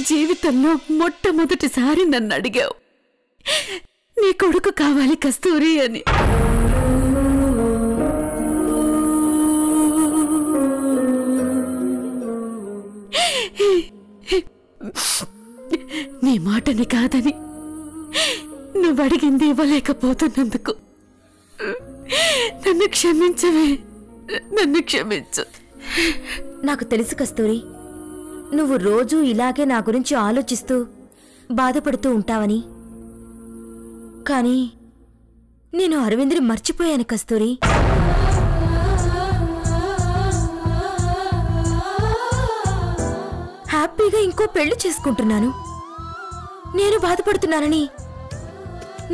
జీవితంలో మొట్టమొదటిసారి నన్ను అడిగావు, నీ కొడుకు కావాలి కస్తూరి అని. నీ మాటని కాదని నువ్వు అడిగింది ఇవ్వలేకపోతున్నందుకు నన్ను క్షమించవే, నన్ను క్షమించు. నాకు తెలుసు కస్తూరి, నువ్వు రోజూ ఇలాగే నా గురించి ఆలోచిస్తూ బాధపడుతూ ఉంటావని. కానీ నేను అరవింద్ని మర్చిపోయాను కస్తూరి. హ్యాపీగా ఇంకో పెళ్లి చేసుకుంటున్నాను. నేను బాధపడుతున్నానని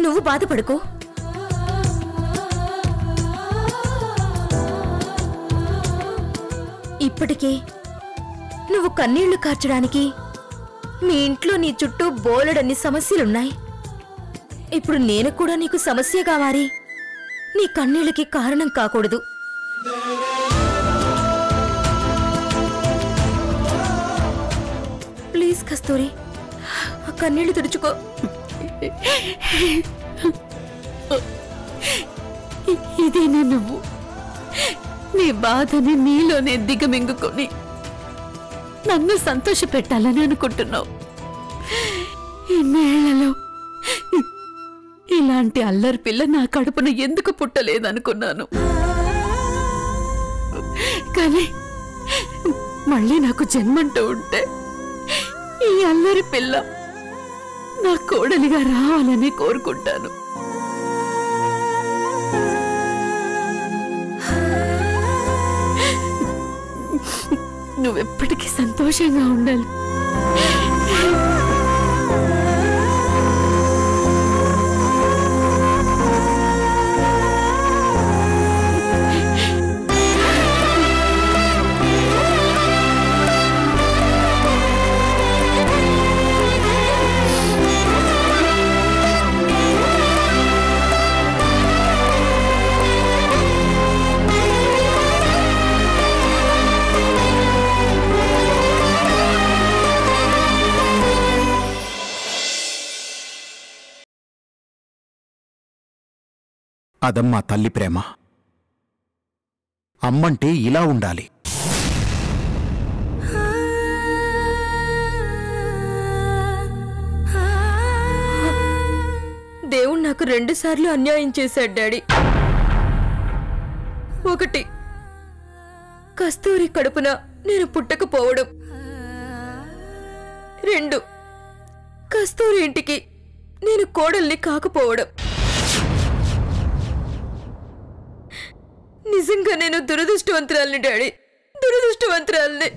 నువ్వు బాధపడుకో. ఇప్పటికే నువ్వు కన్నీళ్లు కార్చడానికి మీ ఇంట్లో నీ చుట్టూ బోలెడన్ని సమస్యలున్నాయి. ఇప్పుడు నేను కూడా నీకు సమస్యగా మారి నీ కన్నీళ్ళకి కారణం కాకూడదు. ప్లీజ్ కస్తూరి, ఆ కన్నీళ్లు తుడుచుకో. ఇదేనే నువ్వు నీ బాధని నీలోనే దిగమింగుకొని నన్ను సంతోష పెట్టాలని అనుకుంటున్నావు. ఇన్నేళ్లలో ఇలాంటి అల్లరి పిల్ల నా కడుపున ఎందుకు పుట్టలేదనుకున్నాను. కానీ మళ్ళీ నాకు జన్మంటూ ఉంటే ఈ అల్లరి పిల్ల నా కోడలిగా రావాలని కోరుకుంటాను. నువ్వెప్పటికీ సంతోషంగా ఉండాలి. అదమ్మా తల్లి ప్రేమ. అమ్మంటే ఇలా ఉండాలి. దేవుడు నాకు 2 సార్లు అన్యాయం చేశాడు డాడీ. 1, కస్తూరి కడుపున నేను పుట్టకపోవడం. 2, కస్తూరి ఇంటికి నేను కోడల్ని కాకపోవడం. నిజంగా నేను దురదృష్టవంతురాల్ని డాడీ, దురదృష్టవంతురాల్ని.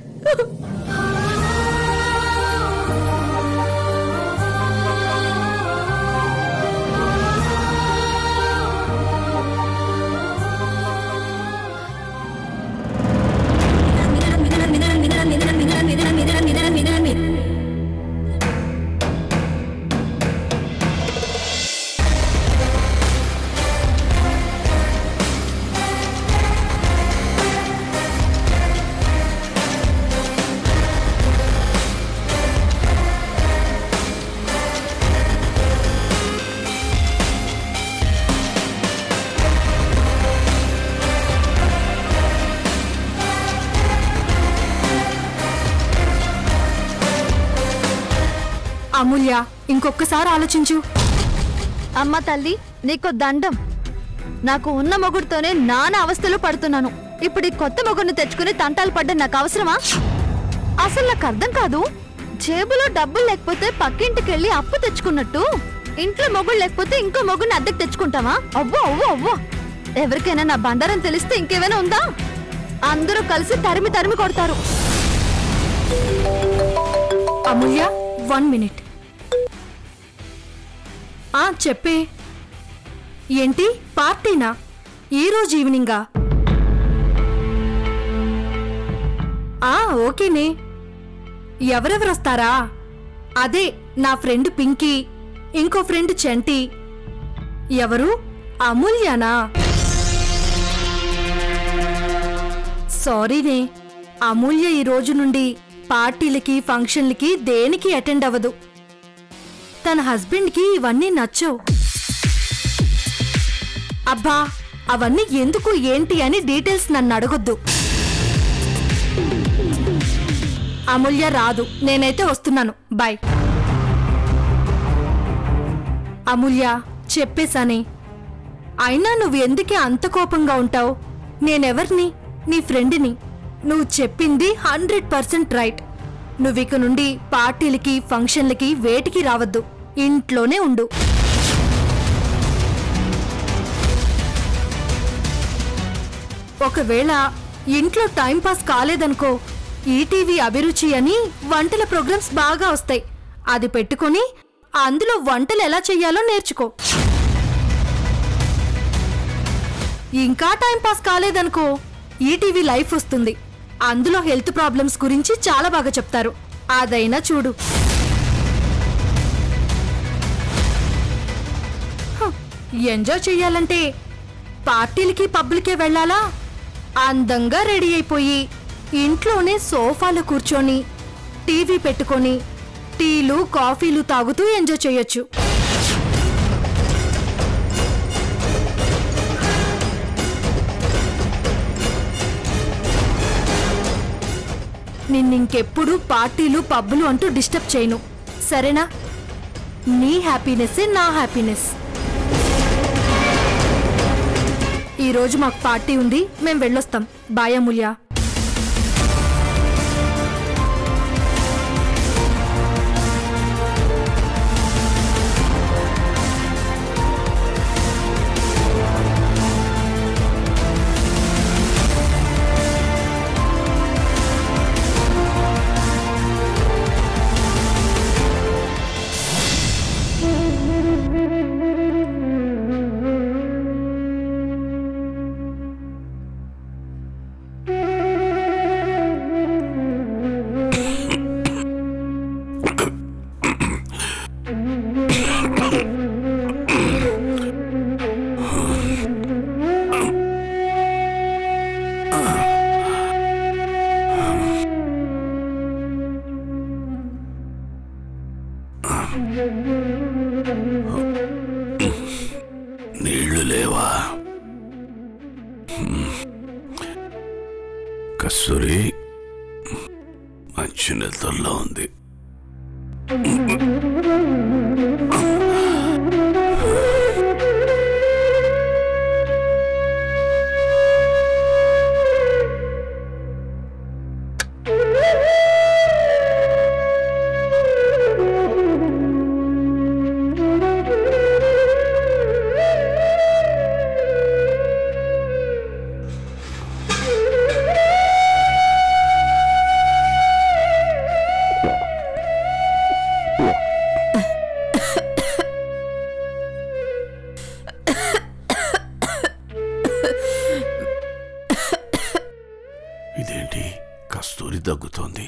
అమూల్య, ఇంకొక్కసారి ఆలోచించు. అమ్మ తల్లి, నీకు దండం. నాకు ఉన్న మొగుడుతోనే నానా అవస్థలు పడుతున్నాను. ఇప్పుడు ఈ కొత్త మొగుడిని తెచ్చుకుని తంటాలు పడ్డ నాకు అవసరమా? అసలు నాకు అర్థం కాదు. జేబులో డబ్బులు లేకపోతే పక్కింటికెళ్ళి అప్పు తెచ్చుకున్నట్టు ఇంట్లో మొగుడు లేకపోతే ఇంకో మొగుడిని అద్దెకు తెచ్చుకుంటావా? అవ్వో అవ్వో అవ్వో. ఎవరికైనా నా బండారం తెలిస్తే ఇంకేమైనా ఉందా? అందరూ కలిసి తరిమి తరిమి కొడతారు. అమూల్య, 1 మినిట్. చెప్పే. ఏంటి పార్టీనా? ఈరోజు ఈవినింగా? ఓకేనే. ఎవరెవరు వస్తారా? అదే నా ఫ్రెండ్ పింకీ, ఇంకో ఫ్రెండ్ చంటి. ఎవరు? అమూల్యనా? సారీనే, అమూల్య ఈ రోజు నుండి పార్టీలకి ఫంక్షన్లకి దేనికి అటెండ్ అవ్వదు. తన హస్బెండ్కి ఇవన్నీ నచ్చవు. అబ్బా అవన్నీ ఎందుకు ఏంటి అని డీటెయిల్స్ నన్ను అడగొద్దు. అమూల్య రాదు, నేనైతే వస్తున్నాను. బాయ్. అమూల్య చెప్పేశానే. అయినా నువ్వు ఎందుకే అంత కోపంగా ఉంటావు? నేనెవర్ని? నీ ఫ్రెండ్ని. నువ్వు చెప్పింది 100% రైట్. నువ్విక నుండి పార్టీలకి ఫంక్షన్లకి వేటికి రావద్దు, ఇంట్లోనే ఉండు. ఒకవేళ ఇంట్లో టైంపాస్ కాలేదనుకో, ఈటీవీ అభిరుచి అని వంటల ప్రోగ్రామ్స్ బాగా వస్తాయి. అది పెట్టుకొని అందులో వంటలు ఎలా చెయ్యాలో నేర్చుకో. ఇంకా టైంపాస్ కాలేదనుకో, ఈటీవీ లైఫ్ వస్తుంది. అందులో హెల్త్ ప్రాబ్లమ్స్ గురించి చాలా బాగా చెప్తారు. అదైనా చూడు. ఎంజాయ్ చెయ్యాలంటే పార్టీలకి పబ్బులకే వెళ్ళాలా? అందంగా రెడీ అయిపోయి ఇంట్లోనే సోఫాలో కూర్చొని టీవీ పెట్టుకొని టీలు కాఫీలు తాగుతూ ఎంజాయ్ చేయొచ్చు. నిన్నింకెప్పుడు పార్టీలు పబ్బులు అంటూ డిస్టర్బ్ చేయను, సరేనా? నీ హ్యాపీనెస్సే నా హ్యాపీనెస్. ఈరోజు మాకు పార్టీ ఉంది, మేం వెళ్ళొస్తాం. బాయ్ అమూల్య. నీళ్లు లేవా? కస్తూరి మంచి నిద్రలో ఉంది. ఇదేంటి కస్తూరి దగ్గుతోంది?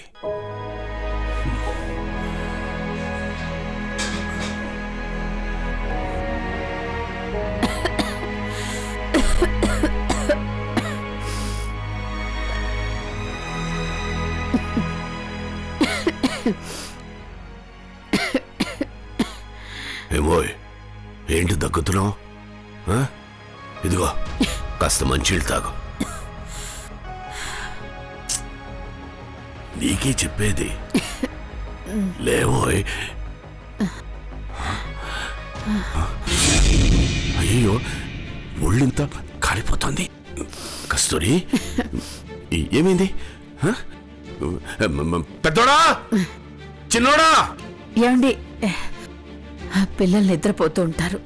ఏమోయ్, ఏంటి దగ్గుతున్నావు? ఇదిగో కాస్త మంచినీళ్ళు తాగు. నీకే చెప్పేది. లేవోయ్. అయ్యో, ఒళ్ళింత కాలిపోతుంది. కస్తూరి ఏమైంది? పెద్దోడా, చిన్నోడా? ఏమండి, పిల్లలు నిద్రపోతూ ఉంటారు.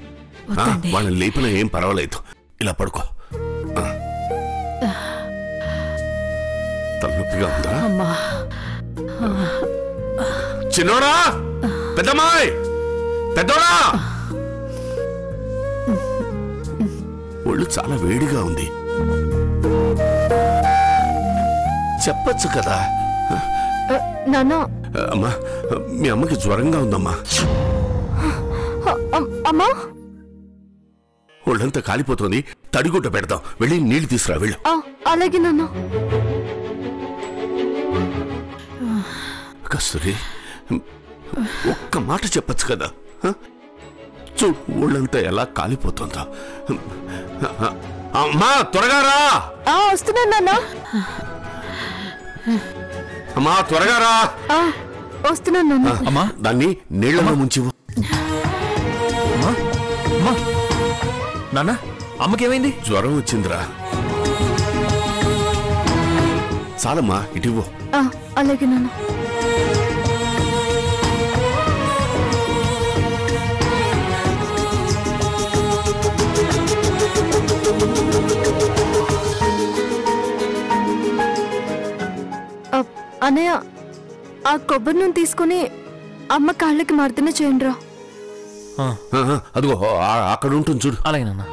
వాళ్ళని లేపినా ఏం పర్వాలేదు. ఇలా పడుకో. తలనొప్పిగా ఉందా? చిన్నోడా, పెద్దమ్మాయి, పెద్దోడా. ఒళ్ళు చాలా వేడిగా ఉంది. చెప్పచ్చు కదా. నాన్న, అమ్మా, మీ అమ్మకి జ్వరంగా ఉందమ్మా. అమ్మా, ఒళ్ళంతా కాలిపోతుంది. తడిగుడ్డ పెడతాం, వెళ్ళి నీళ్లు తీసుకురా. వెళ్ళు. అలాగే నాన్న. కస్తూరి ఒక్క మాట చెప్పచ్చు కదా చూడు ఊళ్ళంతా ఎలా కాలిపోతుందో అమ్మా త్వరగా రా వస్తున్నాను నాన్న అమ్మా త్వరగా రా వస్తున్నాను నాన్న అమ్మా దాన్ని నీళ్ళలో ముంచివు నాన్న అమ్మకేమైంది జ్వరం వచ్చిందిరా చాలమ్మా ఇటివ్వు అలాగే నాన్న అన్నయ్య ఆ కొబ్బరి నూనె తీసుకుని అమ్మ కాళ్ళకి మర్దన చేయండి రా అదిగో అక్కడ ఉంటుంది చూడు అలాగే నాన్న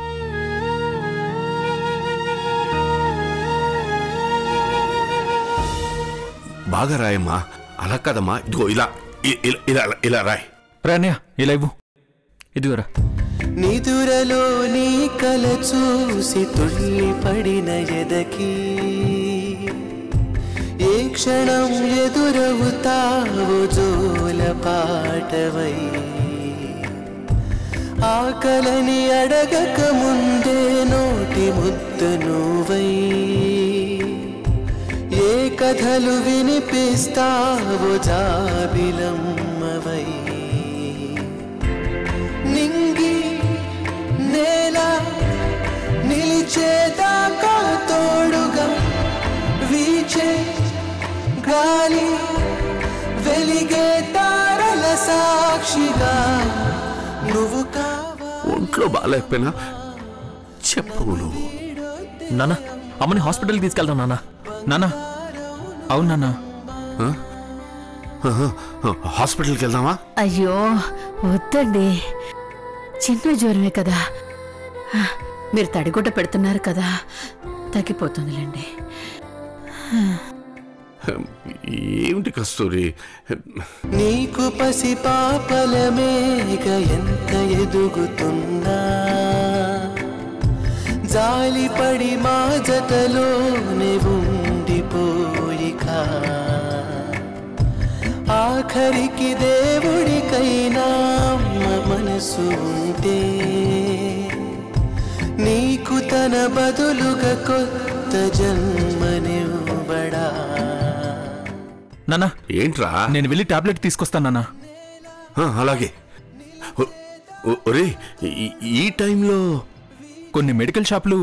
బాగా రాయమ్మా అలా కదమ్మా ఇదిగో ఇలా ఇలా ఇలా రాయ్ రాన్నయ్య ఇలా ఇవ్వు ఇదిగోరా నిదురలో నీ కల చూసి తుళ్ళి పడిన ఎదకి ఏ క్షణం ఎదురవుతావు జోల పాటవై ఆకలని అడగక ముందే నోటి ముద్ద నువ్వై ఏ కథలు వినిపిస్తావు జాబిలమ్మవై నింగి నేల నిలిచేదాకా తోడుగా వీచే గాలి వెలిగే తారల సాక్షిగా నువ్వు ఒంట్లో బాగాలేకపోయినా చెప్పవు నువ్వు నాన్న అమ్మని హాస్పిటల్కి తీసుకెళ్తాం నాన్న నాన్న అవును నాన్న హాస్పిటల్కి వెళ్దామా అయ్యో వద్దండి చిన్న జ్వరమే కదా మీరు తడిగుడ్డ పెడుతున్నారు కదా తగ్గిపోతుందిలేండి ఏమిటి కస్తూరి నీకు పసి పాపలమేగ ఎంత ఎదుగుతున్నా జాలిపడి మా జతలోనే ఉండిపోయిక ఆఖరికి దేవుడికైనా మనసు ఉంటే నీకు తన బదులుగా కొత్త జన్మనివ్వడా నాన్న ఏంట్రా నేను వెళ్ళి టాబ్లెట్ తీసుకొస్తాను నాన్న అలాగే ఒరే ఈ టైంలో కొన్ని మెడికల్ షాపులు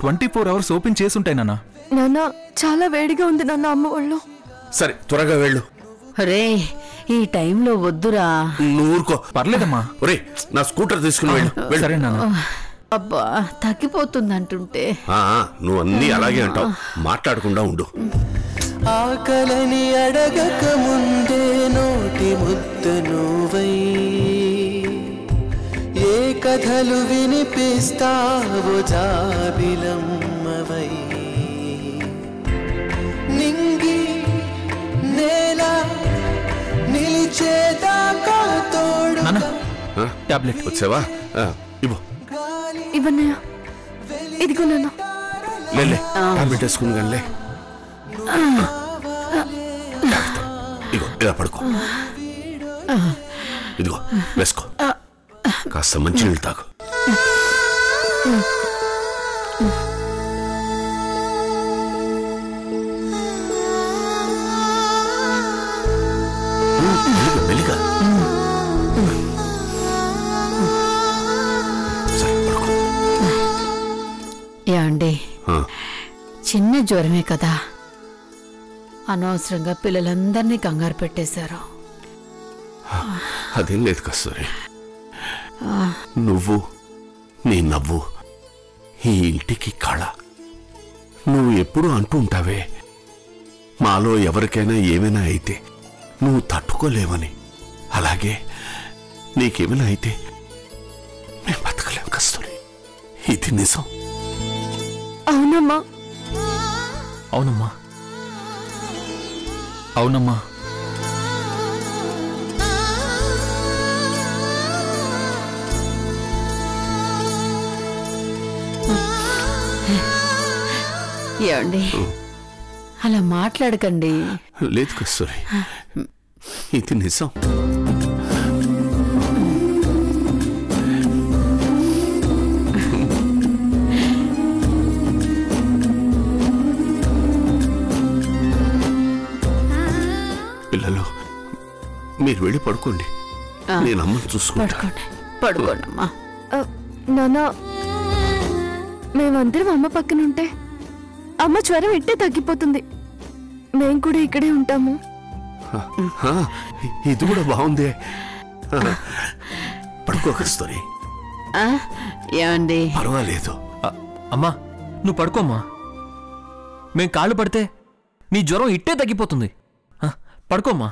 24 అవర్స్ ఓపెన్ చేసి ఉంటాయి నాన్న నాన్న చాలా వేడిగా ఉంది నాన్న అమ్మ ఒళ్ళు సరే త్వరగా వెళ్ళు రే ఈ టైంలో వద్దురా నువ్వు ఊరుకో పర్లేదమ్మా ఒరే నా స్కూటర్ తీసుకుని వెళ్ళు సరే నాన్న అబ్బా తగ్గిపోతుందంటుంటే నువ్వు అన్నీ అలాగే అంటావు మాట్లాడకుండా ఉండు ఆకలని అడగక ముందే నోటి ముద్ద నువ్వై ఏ కథలు వినిపిస్తావు జాబిలమ్మవై నింగి నేల నిలిచేదాకా తోడు టాబ్లెట్ వచ్చావా ఇవ్వు ఇవన్నయ్య ఇదిగో నాన్న లేలే టాబ్లెట్ వేసుకుని కానీ ఇగో ఇలా పడుకో ఇదిగో వేసుకో కాస్త మంచి నీళ్ళు తాగు మెల్లిగా సరే పడుకో ఏమండి చిన్న జ్వరమే కదా అనవసరంగా పిల్లలందరినీ కంగారు పెట్టేశారు అదేం లేదు కస్తూరి నువ్వు నీ నవ్వు ఈ ఇంటికి కళ నువ్వు ఎప్పుడూ అంటూ ఉంటావే మాలో ఎవరికైనా ఏమైనా అయితే నువ్వు తట్టుకోలేవని అలాగే నీకేమైనా అయితే మేము బతకలేం కస్తూరి ఇది నిజం అవునమ్మా అవునమ్మా అవునమ్మా ఏమండి అలా మాట్లాడకండి లేదు కస్తూరి ఇది నిజం. పిల్లలు మీరు వెళ్ళి పడుకోండి, నేను అమ్మని చూసుకుంటా. పడుకోండమ్మా. నానా, మేమందరం అమ్మ పక్కనుంటే అమ్మ జ్వరం ఇట్టే తగ్గిపోతుంది. మేం కూడా ఇక్కడే ఉంటాము. ఇది కూడా బాగుంది. పడుకో కస్తూరి. ఏమండి? పర్వాలేదు. అమ్మా నువ్వు పడుకోమ్మా. మేం కాళ్ళు పడితే నీ జ్వరం ఇట్టే తగ్గిపోతుంది. పడుకోమ్మా.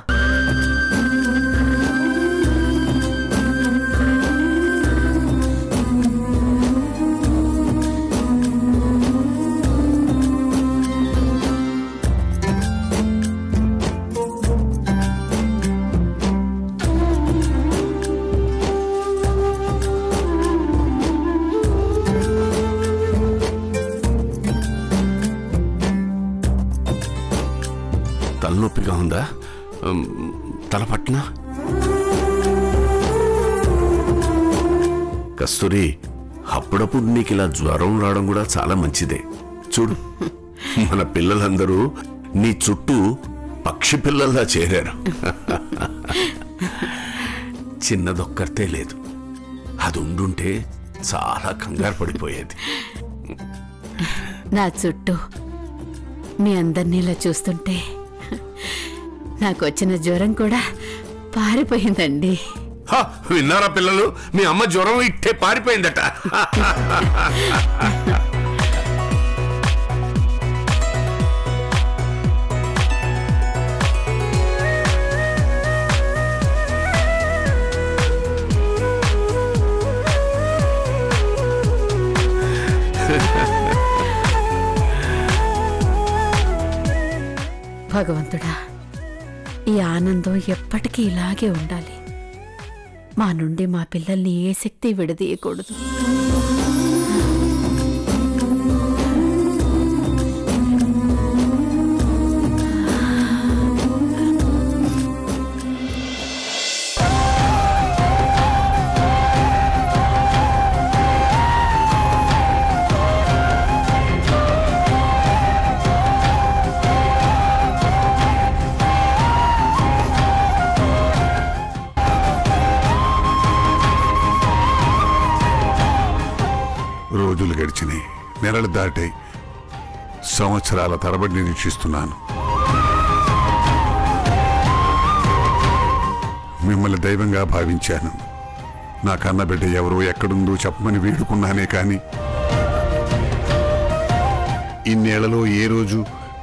తలనొప్పిగా ఉందా? తల పట్టినా? కస్తూరి, అప్పుడప్పుడు నీకు ఇలా జ్వరం రావడం కూడా చాలా మంచిదే. చూడు, మన పిల్లలందరూ నీ చుట్టూ పక్షి పిల్లల్లా చేరారు. చిన్నదొక్కర్తే లేదు, అది ఉండుంటే చాలా కంగారు పడిపోయేది. నా చుట్టూ మీ అందరినీ ఇలా చూస్తుంటే నాకు వచ్చిన జ్వరం కూడా పారిపోయిందండి. విన్నారా పిల్లలు? మీ అమ్మ జ్వరం ఇట్టే పారిపోయిందట. భగవంతుడా, ఈ ఆనందం ఎప్పటికీ ఇలాగే ఉండాలి. మా నుండి మా పిల్లల్ని ఏ శక్తి విడదీయకూడదు. రోజులు గడిచినాయి, నెలలు దాటాయి, సంవత్సరాల తరబడి నిరీక్షిస్తున్నాను. మిమ్మల్ని దైవంగా భావించాను. నా కన్నబిడ్డ ఎవరో ఎక్కడుందో చెప్పమని వేడుకున్నానే కాని ఇన్నేళ్లలో ఏ రోజు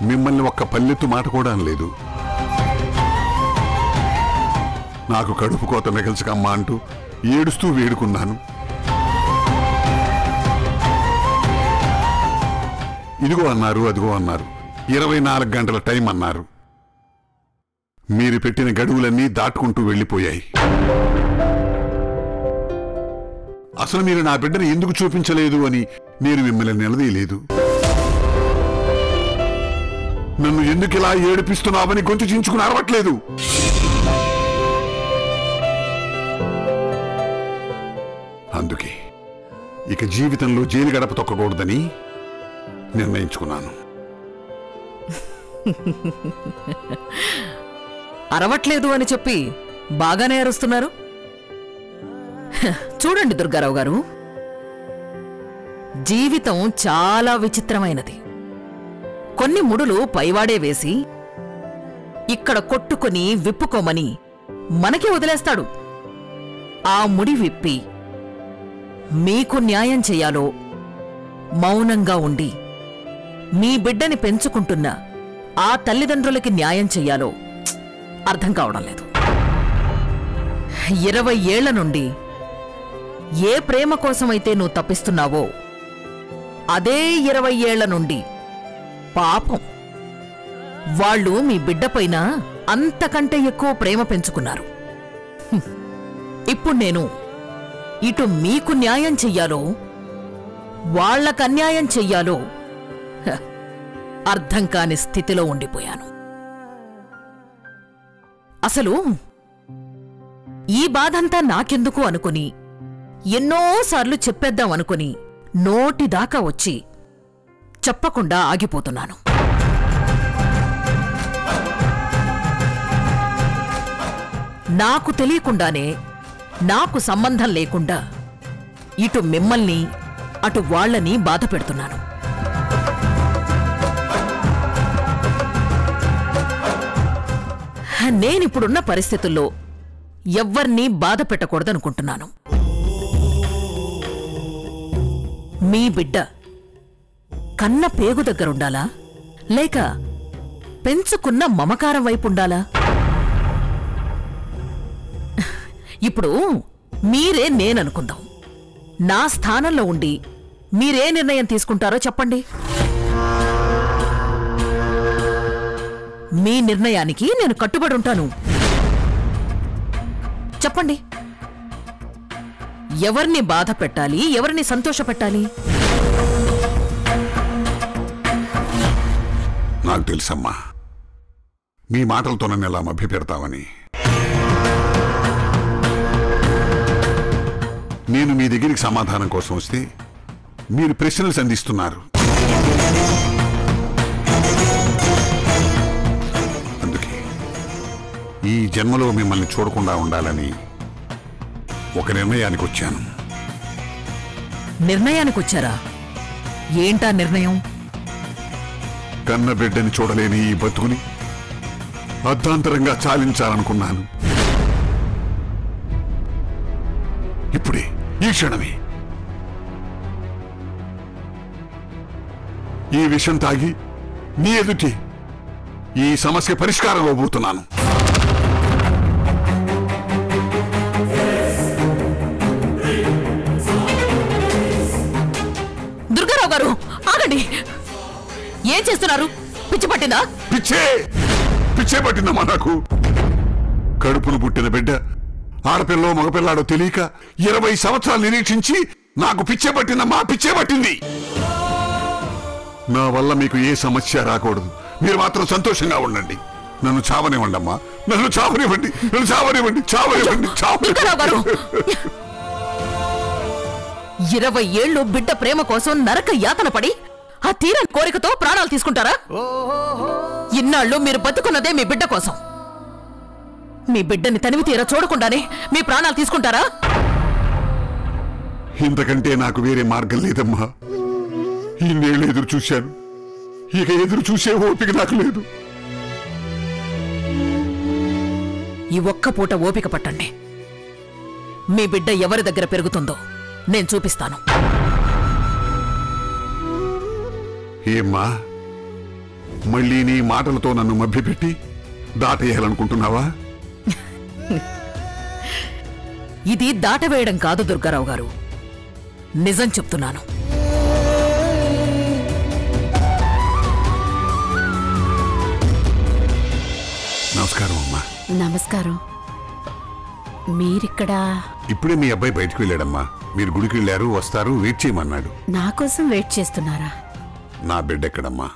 మిమ్మల్ని ఒక్క పల్లెత్తు మాట కూడా అనలేదు. నాకు కడుపు కోత మిగల్చకమ్మా అంటూ ఏడుస్తూ వేడుకున్నాను. ఇదిగో అన్నారు, అదిగో అన్నారు, 24 గంటల టైం అన్నారు. మీరు పెట్టిన గడువులన్నీ దాటుకుంటూ వెళ్ళిపోయాయి. అసలు మీరు నా బిడ్డను ఎందుకు చూపించలేదు అని నేను మిమ్మల్ని నిలదీయలేదు. నన్ను ఎందుకు ఇలా ఏడిపిస్తున్నావని గొంతు చించుకుని అరవట్లేదు. అందుకే ఇక జీవితంలో జైలు గడప తొక్కకూడదని నిర్ణయించుకున్నాను. అరవట్లేదు అని చెప్పి బాగానే అరుస్తున్నారు. చూడండి దుర్గారావు గారు, జీవితం చాలా విచిత్రమైనది. కొన్ని ముడులు పైవాడే వేసి ఇక్కడ కొట్టుకుని విప్పుకోమని మనకి వదిలేస్తాడు. ఆ ముడి విప్పి మీకు న్యాయం చెయ్యాలో, మౌనంగా ఉండి మీ బిడ్డని పెంచుకుంటున్న ఆ తల్లిదండ్రులకి న్యాయం చెయ్యాలో అర్థం కావడం లేదు. 20 ఏళ్ల నుండి ఏ ప్రేమ కోసమైతే నువ్వు తప్పిస్తున్నావో అదే 20 ఏళ్ల నుండి పాపం వాళ్ళు మీ బిడ్డపైన అంతకంటే ఎక్కువ ప్రేమ పెంచుకున్నారు. ఇప్పుడు నేను ఇటు మీకు న్యాయం చెయ్యాలో వాళ్లకన్యాయం చెయ్యాలో అర్థం కాని స్థితిలో ఉండిపోయాను. అసలు ఈ బాధంతా నాకెందుకు అనుకుని ఎన్నోసార్లు చెప్పేద్దాం అనుకుని నోటిదాకా వచ్చి చెప్పకుండా ఆగిపోతున్నాను. నాకు తెలియకుండానే నాకు సంబంధం లేకుండా ఇటు మిమ్మల్ని అటు వాళ్ళని బాధ పెడుతున్నాను. నేనిప్పుడున్న పరిస్థితుల్లో ఎవ్వర్నీ బాధ పెట్టకూడదనుకుంటున్నాను. మీ బిడ్డ కన్న పేగు దగ్గరుండాలా లేక పెంచుకున్న మమకారం వైపుండాలా? ఇప్పుడు మీరే నేననుకుందాం. నా స్థానంలో ఉండి మీరే నిర్ణయం తీసుకుంటారో చెప్పండి. మీ నిర్ణయానికి నేను కట్టుబడి ఉంటాను. చెప్పండి, ఎవరిని బాధ పెట్టాలి, ఎవరిని సంతోష పెట్టాలి? నాకు తెలుసమ్మా, మీ మాటలతో నన్ను ఎలా మభ్యపెడతావని. నేను మీ దగ్గరికి సమాధానం కోసం వస్తే మీరు ప్రశ్నలు సంధిస్తున్నారు. అందుకే ఈ జన్మలో మిమ్మల్ని చూడకుండా ఉండాలని ఒక నిర్ణయానికి వచ్చాను. నిర్ణయానికొచ్చారా? ఏంటా నిర్ణయం? కన్న బిడ్డని చూడలేని ఈ బతుకుని అర్ధాంతరంగా చాలించాలనుకున్నాను. ఇప్పుడే, ఈ క్షణమే ఈ విషయం తాగి నీ ఎదుటి ఈ సమస్య పరిష్కారం అవబోతున్నాను. దుర్గారావు గారు, ఆగండి. ఏం చేస్తున్నారు? పిచ్చి పట్టిందా? పిచ్చే పట్టిందమ్మా నాకు. కడుపును పుట్టిన బిడ్డ ఆడపిల్లో మగపిల్లాడో తెలియక 20 సంవత్సరాలు నిరీక్షించి నాకు పిచ్చే పట్టిందమ్మా, పిచ్చే పట్టింది. నా వల్ల మీకు ఏ సమస్య రాకూడదు. మీరు మాత్రం సంతోషంగా ఉండండి. నన్ను చావనివ్వండి అమ్మా, నన్ను చావనివ్వండి, నన్ను చావనివ్వండి, చావనివ్వండి, చావనివ్వండి. 20 ఏళ్ళు బిడ్డ ప్రేమ కోసం నరక యాతన పడి ఆ తీరని కోరికతో ప్రాణాలు తీసుకుంటారా? ఇన్నాళ్ళు మీరు బతుకున్నదే మీ బిడ్డ కోసం. మీ బిడ్డని తనివి తీరా చూడకుండానే మీ ప్రాణాలు తీసుకుంటారా? ఇంతకంటే నాకు వేరే మార్గం లేదమ్మా. ఇన్నేళ్ళు ఎదురు చూశాను, ఇక ఎదురు చూసే ఓపిక నాకు లేదు. ఈ ఒక్క పూట ఓపిక పట్టండి. మీ బిడ్డ ఎవరి దగ్గర పెరుగుతుందో నేను చూపిస్తాను. ఏమ్మా, మళ్ళీ నీ మాటలతో నన్ను మభ్యపెట్టి దాటేయాలనుకుంటున్నావా? ఇది దాటవేయడం కాదు దుర్గారావు గారు, నిజం చెప్తున్నాను. నమస్కారం అమ్మా. నమస్కారం. మీరిక్కడా? ఇప్పుడే మీ అబ్బాయి బయటకు వెళ్ళాడమ్మా. మీరు గుడికి వెళ్ళారు, వస్తారు, వెయిట్ చేయమన్నాడు. నా కోసం వెయిట్ చేస్తున్నారా? నా బిడ్డ ఎక్కడమ్మా?